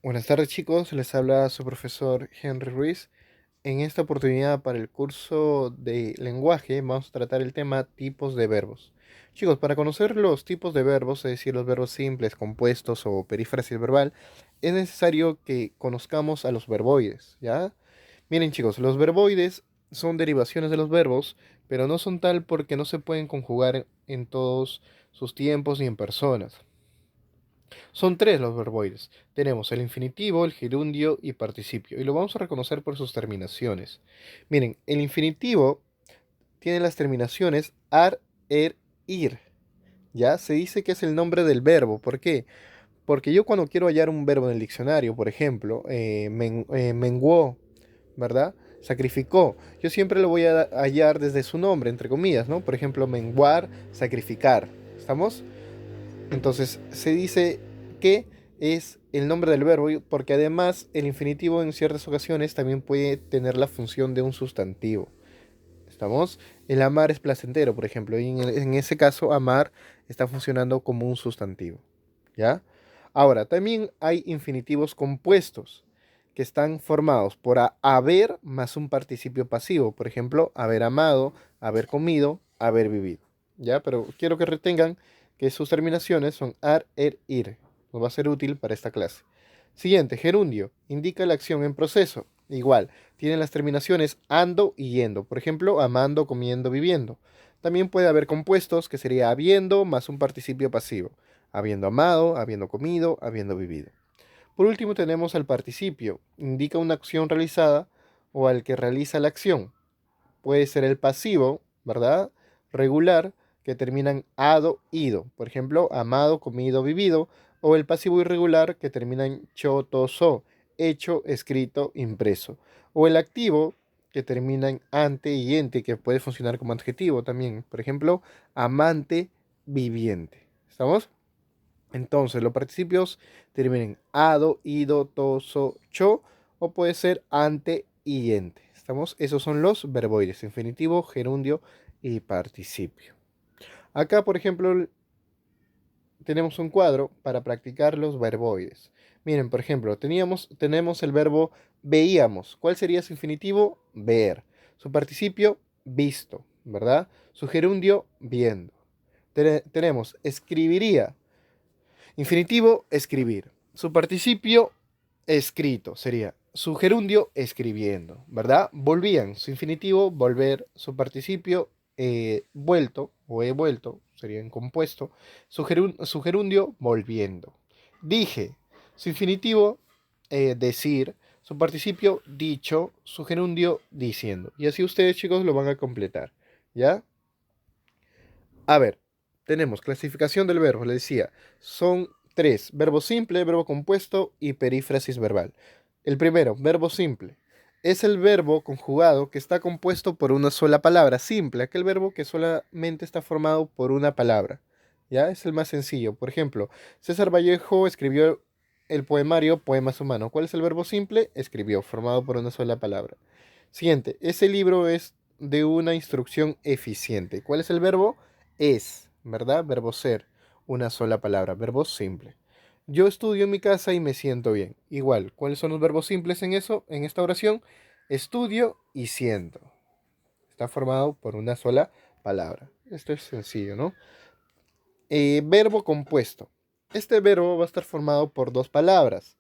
Buenas tardes chicos, les habla su profesor Henry Ruiz. En esta oportunidad para el curso de lenguaje vamos a tratar el tema tipos de verbos. Chicos, para conocer los tipos de verbos, es decir, los verbos simples, compuestos o perífrasis verbal, es necesario que conozcamos a los verboides, ¿ya? Miren chicos, los verboides son derivaciones de los verbos, pero no son tal porque no se pueden conjugar en todos sus tiempos ni en personas. Son tres los verboides. Tenemos el infinitivo, el gerundio y participio. Y lo vamos a reconocer por sus terminaciones. Miren, el infinitivo tiene las terminaciones ar, er, ir. Ya se dice que es el nombre del verbo. ¿Por qué? Porque yo cuando quiero hallar un verbo en el diccionario, por ejemplo, menguó, ¿verdad? Sacrificó. Yo siempre lo voy a hallar desde su nombre, entre comillas, ¿no? Por ejemplo, menguar, sacrificar. ¿Estamos? Entonces se dice que es el nombre del verbo porque además el infinitivo en ciertas ocasiones también puede tener la función de un sustantivo. ¿Estamos? El amar es placentero, por ejemplo, y en ese caso amar está funcionando como un sustantivo. ¿Ya? Ahora, también hay infinitivos compuestos que están formados por haber más un participio pasivo. Por ejemplo, haber amado, haber comido, haber vivido. ¿Ya? Pero quiero que retengan que sus terminaciones son ar, er, ir. Nos va a ser útil para esta clase. Siguiente, gerundio. Indica la acción en proceso. Igual, tiene las terminaciones ando y yendo. Por ejemplo, amando, comiendo, viviendo. También puede haber compuestos que sería habiendo más un participio pasivo. Habiendo amado, habiendo comido, habiendo vivido. Por último tenemos al participio. Indica una acción realizada o al que realiza la acción. Puede ser el pasivo, ¿verdad? Regular, que termina en ado, ido. Por ejemplo, amado, comido, vivido. O el pasivo irregular, que termina en cho, to, so. Hecho, escrito, impreso. O el activo, que termina en ante y ente, que puede funcionar como adjetivo también. Por ejemplo, amante, viviente. ¿Estamos? Entonces, los participios terminan en ado, ido, to, so, cho, o puede ser ante y ente. ¿Estamos? Esos son los verboides, infinitivo, gerundio y participio. Acá, por ejemplo, tenemos un cuadro para practicar los verboides. Miren, por ejemplo, tenemos el verbo veíamos. ¿Cuál sería su infinitivo? Ver. Su participio, visto, ¿verdad? Su gerundio, viendo. Tenemos escribiría. Infinitivo, escribir. Su participio, escrito, sería. Su gerundio, escribiendo, ¿verdad? Volvían. Su infinitivo, volver. Su participio, vuelto o he vuelto, sería en compuesto. Su gerundio, volviendo. Dije. Su infinitivo, decir. Su participio, dicho. Su gerundio, diciendo. Y así ustedes, chicos, lo van a completar. ¿Ya? A ver, tenemos clasificación del verbo, le decía, son tres, verbo simple, verbo compuesto y perífrasis verbal. El primero, verbo simple, es el verbo conjugado que está compuesto por una sola palabra, simple, aquel verbo que solamente está formado por una palabra. ¿Ya? Es el más sencillo. Por ejemplo, César Vallejo escribió el poemario Poemas Humanos. ¿Cuál es el verbo simple? Escribió, formado por una sola palabra. Siguiente, ese libro es de una instrucción eficiente. ¿Cuál es el verbo? Es, ¿verdad? Verbo ser, una sola palabra, verbo simple. Yo estudio en mi casa y me siento bien. Igual, ¿cuáles son los verbos simples en eso, en esta oración? Estudio y siento. Está formado por una sola palabra. Esto es sencillo, ¿no? Verbo compuesto. Este verbo va a estar formado por dos palabras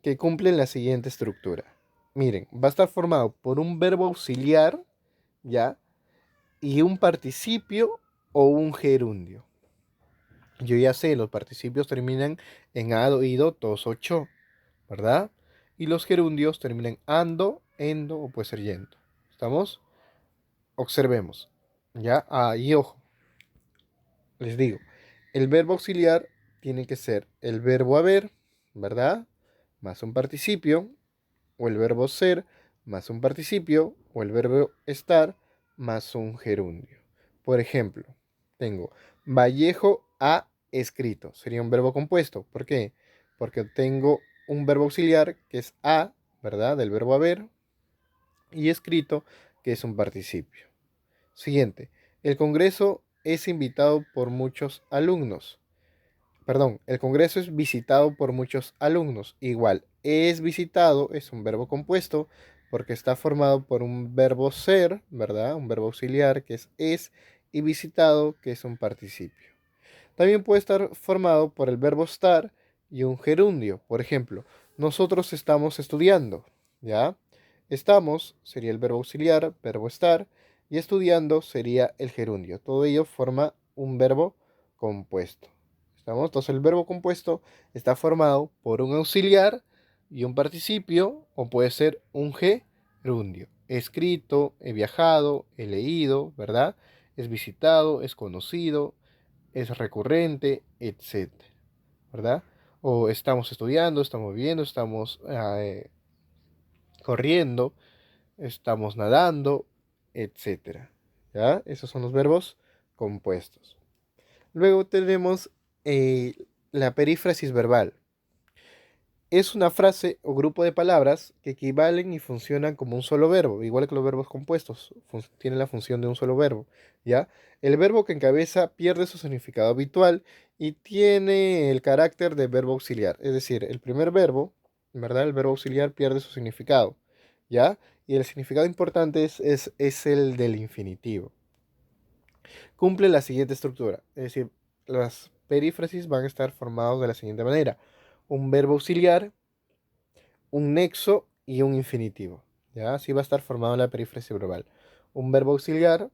que cumplen la siguiente estructura. Miren, va a estar formado por un verbo auxiliar, ¿ya? Y un participio o un gerundio. Yo ya sé, los participios terminan en ado, ido, tos o cho, ¿verdad? Y los gerundios terminan ando, endo o puede ser yendo. ¿Estamos? Observemos. ¿Ya? Ah, y ojo, les digo, el verbo auxiliar tiene que ser el verbo haber, ¿verdad? Más un participio, o el verbo ser, más un participio, o el verbo estar, más un gerundio. Por ejemplo, tengo Vallejo ha escrito. Sería un verbo compuesto. ¿Por qué? Porque tengo un verbo auxiliar que es a, ¿verdad? Del verbo haber, y escrito, que es un participio. Siguiente. El Congreso es invitado por muchos alumnos. Perdón, el Congreso es visitado por muchos alumnos. Igual, es visitado es un verbo compuesto porque está formado por un verbo ser, ¿verdad? Un verbo auxiliar que es, y visitado que es un participio. También puede estar formado por el verbo estar y un gerundio. Por ejemplo, nosotros estamos estudiando, ¿ya? Estamos sería el verbo auxiliar, verbo estar, y estudiando sería el gerundio. Todo ello forma un verbo compuesto. ¿Estamos? Entonces el verbo compuesto está formado por un auxiliar y un participio, o puede ser un gerundio. He escrito, he viajado, he leído, ¿verdad? Es visitado, es conocido, es recurrente, etcétera, ¿verdad? O estamos estudiando, estamos viendo, estamos corriendo, estamos nadando, etcétera, ¿ya? Esos son los verbos compuestos. Luego tenemos eh, la perífrasis verbal. Es una frase o grupo de palabras que equivalen y funcionan como un solo verbo, igual que los verbos compuestos, tienen la función de un solo verbo, ¿ya? El verbo que encabeza pierde su significado habitual y tiene el carácter de verbo auxiliar, es decir, el primer verbo, ¿verdad? El verbo auxiliar pierde su significado, ¿ya? Y el significado importante es el del infinitivo. Cumple la siguiente estructura, es decir, las perífrasis van a estar formadas de la siguiente manera: un verbo auxiliar, un nexo y un infinitivo. ¿Ya? Así va a estar formado en la perífrasis verbal. Un verbo auxiliar,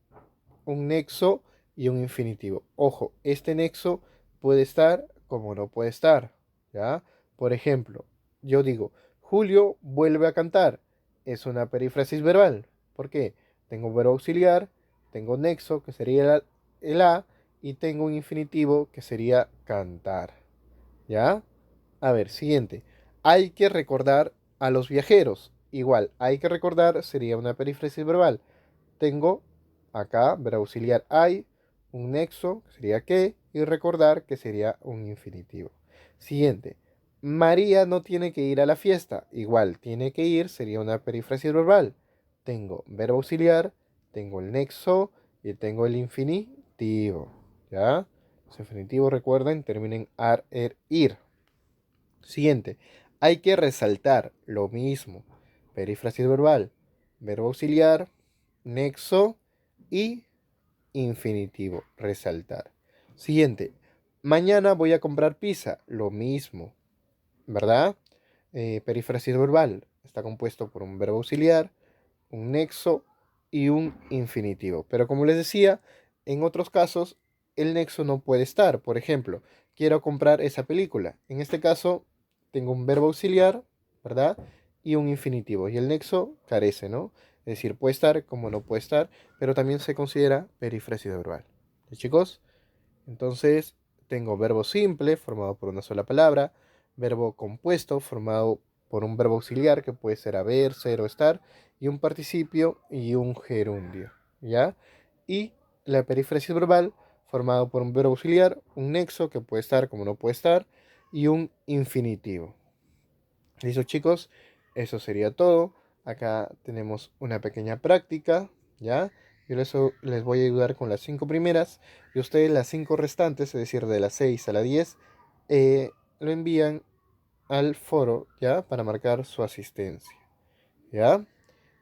un nexo y un infinitivo. Ojo, este nexo puede estar como no puede estar. ¿Ya? Por ejemplo, yo digo, Julio vuelve a cantar. Es una perífrasis verbal. ¿Por qué? Tengo un verbo auxiliar, tengo un nexo, que sería el a, y tengo un infinitivo, que sería cantar. ¿Ya? A ver, siguiente. Hay que recordar a los viajeros. Igual, hay que recordar sería una perífrasis verbal. Tengo acá, verbo auxiliar hay, un nexo, que sería que, y recordar, que sería un infinitivo. Siguiente. María no tiene que ir a la fiesta. Igual, tiene que ir sería una perífrasis verbal. Tengo verbo auxiliar, tengo el nexo y tengo el infinitivo. ¿Ya? Los infinitivos, recuerden, terminen ar, er, ir. Siguiente. Hay que resaltar lo mismo. Perífrasis verbal. Verbo auxiliar, nexo y infinitivo. Resaltar. Siguiente. Mañana voy a comprar pizza. Lo mismo. ¿Verdad? Perífrasis verbal. Está compuesto por un verbo auxiliar, un nexo y un infinitivo. Pero como les decía, en otros casos el nexo no puede estar. Por ejemplo, quiero comprar esa película. En este caso tengo un verbo auxiliar, ¿verdad? Y un infinitivo. Y el nexo carece, ¿no? Es decir, puede estar como no puede estar, pero también se considera perífrasis verbal. ¿Sí, chicos? Entonces, tengo verbo simple formado por una sola palabra, verbo compuesto formado por un verbo auxiliar que puede ser haber, ser o estar, y un participio y un gerundio, ¿ya? Y la perífrasis verbal formado por un verbo auxiliar, un nexo que puede estar como no puede estar, y un infinitivo. ¿Listo, chicos? Eso sería todo. Acá tenemos una pequeña práctica, ¿ya? Yo les voy a ayudar con las 5 primeras y ustedes las 5 restantes, es decir, de las 6 a la 10, lo envían al foro, ¿ya? Para marcar su asistencia, ¿ya?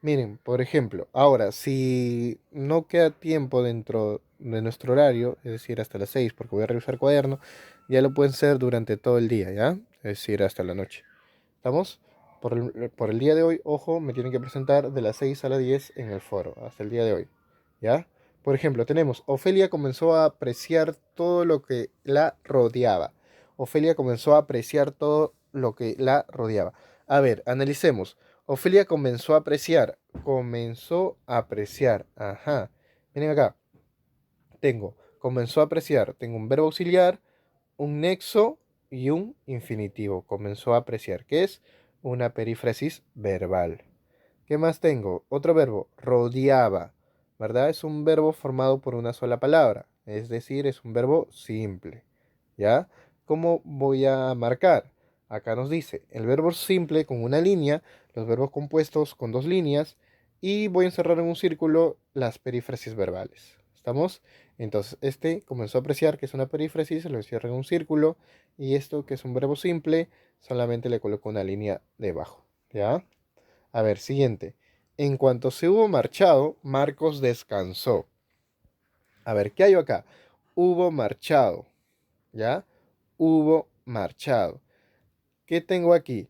Miren, por ejemplo, ahora, si no queda tiempo dentro de nuestro horario, es decir, hasta las 6, porque voy a revisar cuaderno, ya lo pueden hacer durante todo el día, ¿ya? Es decir, hasta la noche. ¿Estamos? Por el día de hoy, ojo, me tienen que presentar de las 6 a las 10 en el foro, hasta el día de hoy. ¿Ya? Por ejemplo, tenemos, Ofelia comenzó a apreciar todo lo que la rodeaba. Ofelia comenzó a apreciar todo lo que la rodeaba. A ver, analicemos. Ofelia comenzó a apreciar, ajá. Miren acá, comenzó a apreciar, tengo un verbo auxiliar, un nexo y un infinitivo. Comenzó a apreciar, que es una perífrasis verbal. ¿Qué más tengo? Otro verbo, rodeaba, ¿verdad? Es un verbo formado por una sola palabra, es decir, es un verbo simple, ¿ya? ¿Cómo voy a marcar? Acá nos dice el verbo simple con una línea, los verbos compuestos con 2 líneas y voy a encerrar en un círculo las perífrasis verbales. ¿Estamos? Entonces, este comenzó a apreciar que es una perífrasis, se lo encierra en un círculo, y esto, que es un verbo simple, solamente le coloco una línea debajo. ¿Ya? A ver, siguiente. En cuanto se hubo marchado, Marcos descansó. A ver, ¿qué hay acá? Hubo marchado. ¿Ya? Hubo marchado. ¿Qué tengo aquí?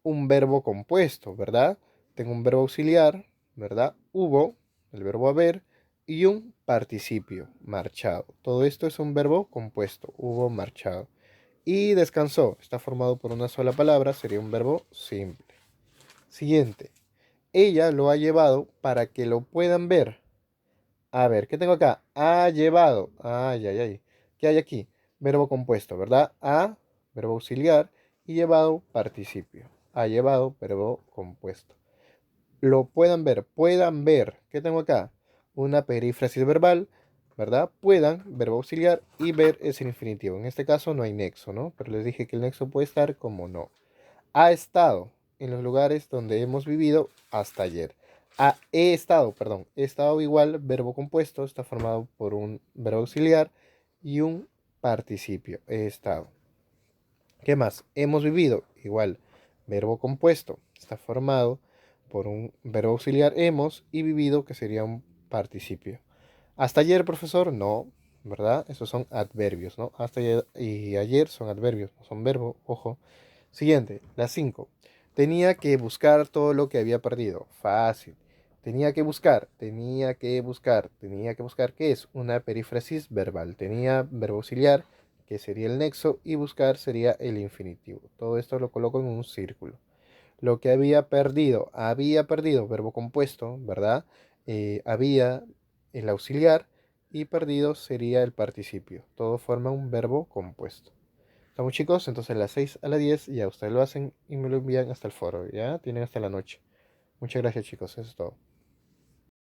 Un verbo compuesto, ¿verdad? Tengo un verbo auxiliar, ¿verdad? Hubo, el verbo haber, y un participio, marchado. Todo esto es un verbo compuesto, hubo marchado. Y descansó, está formado por una sola palabra, sería un verbo simple. Siguiente. Ella lo ha llevado para que lo puedan ver. A ver, ¿qué tengo acá? Ha llevado. Ay, ay, ay. ¿Qué hay aquí? Verbo compuesto, ¿verdad? Ha, verbo auxiliar, y llevado, participio. Ha llevado, verbo compuesto. Lo puedan ver. ¿Qué tengo acá? Una perífrasis verbal, ¿verdad? Puedan, verbo auxiliar, y ver es el infinitivo. En este caso no hay nexo, ¿no? Pero les dije que el nexo puede estar como no. Ha estado en los lugares donde hemos vivido hasta ayer. He estado, perdón, he estado igual, verbo compuesto, está formado por un verbo auxiliar y un participio. He estado. ¿Qué más? Hemos vivido, igual, verbo compuesto, está formado por un verbo auxiliar hemos y vivido, que sería un participio. Hasta ayer, profesor, no, ¿verdad? Esos son adverbios, ¿no? Hasta ayer y ayer son adverbios, no son verbo, ojo. Siguiente, la 5. Tenía que buscar todo lo que había perdido. Fácil. Tenía que buscar, tenía que buscar, tenía que buscar. ¿Qué es? Una perífrasis verbal. Tenía verbo auxiliar, que sería el nexo, y buscar sería el infinitivo. Todo esto lo coloco en un círculo. Lo que había perdido, verbo compuesto, ¿verdad? Había el auxiliar y perdido sería el participio. Todo forma un verbo compuesto. ¿Estamos, chicos? Entonces las 6 a las 10 ya ustedes lo hacen y me lo envían hasta el foro, ¿ya? Tienen hasta la noche. Muchas gracias, chicos. Eso es todo.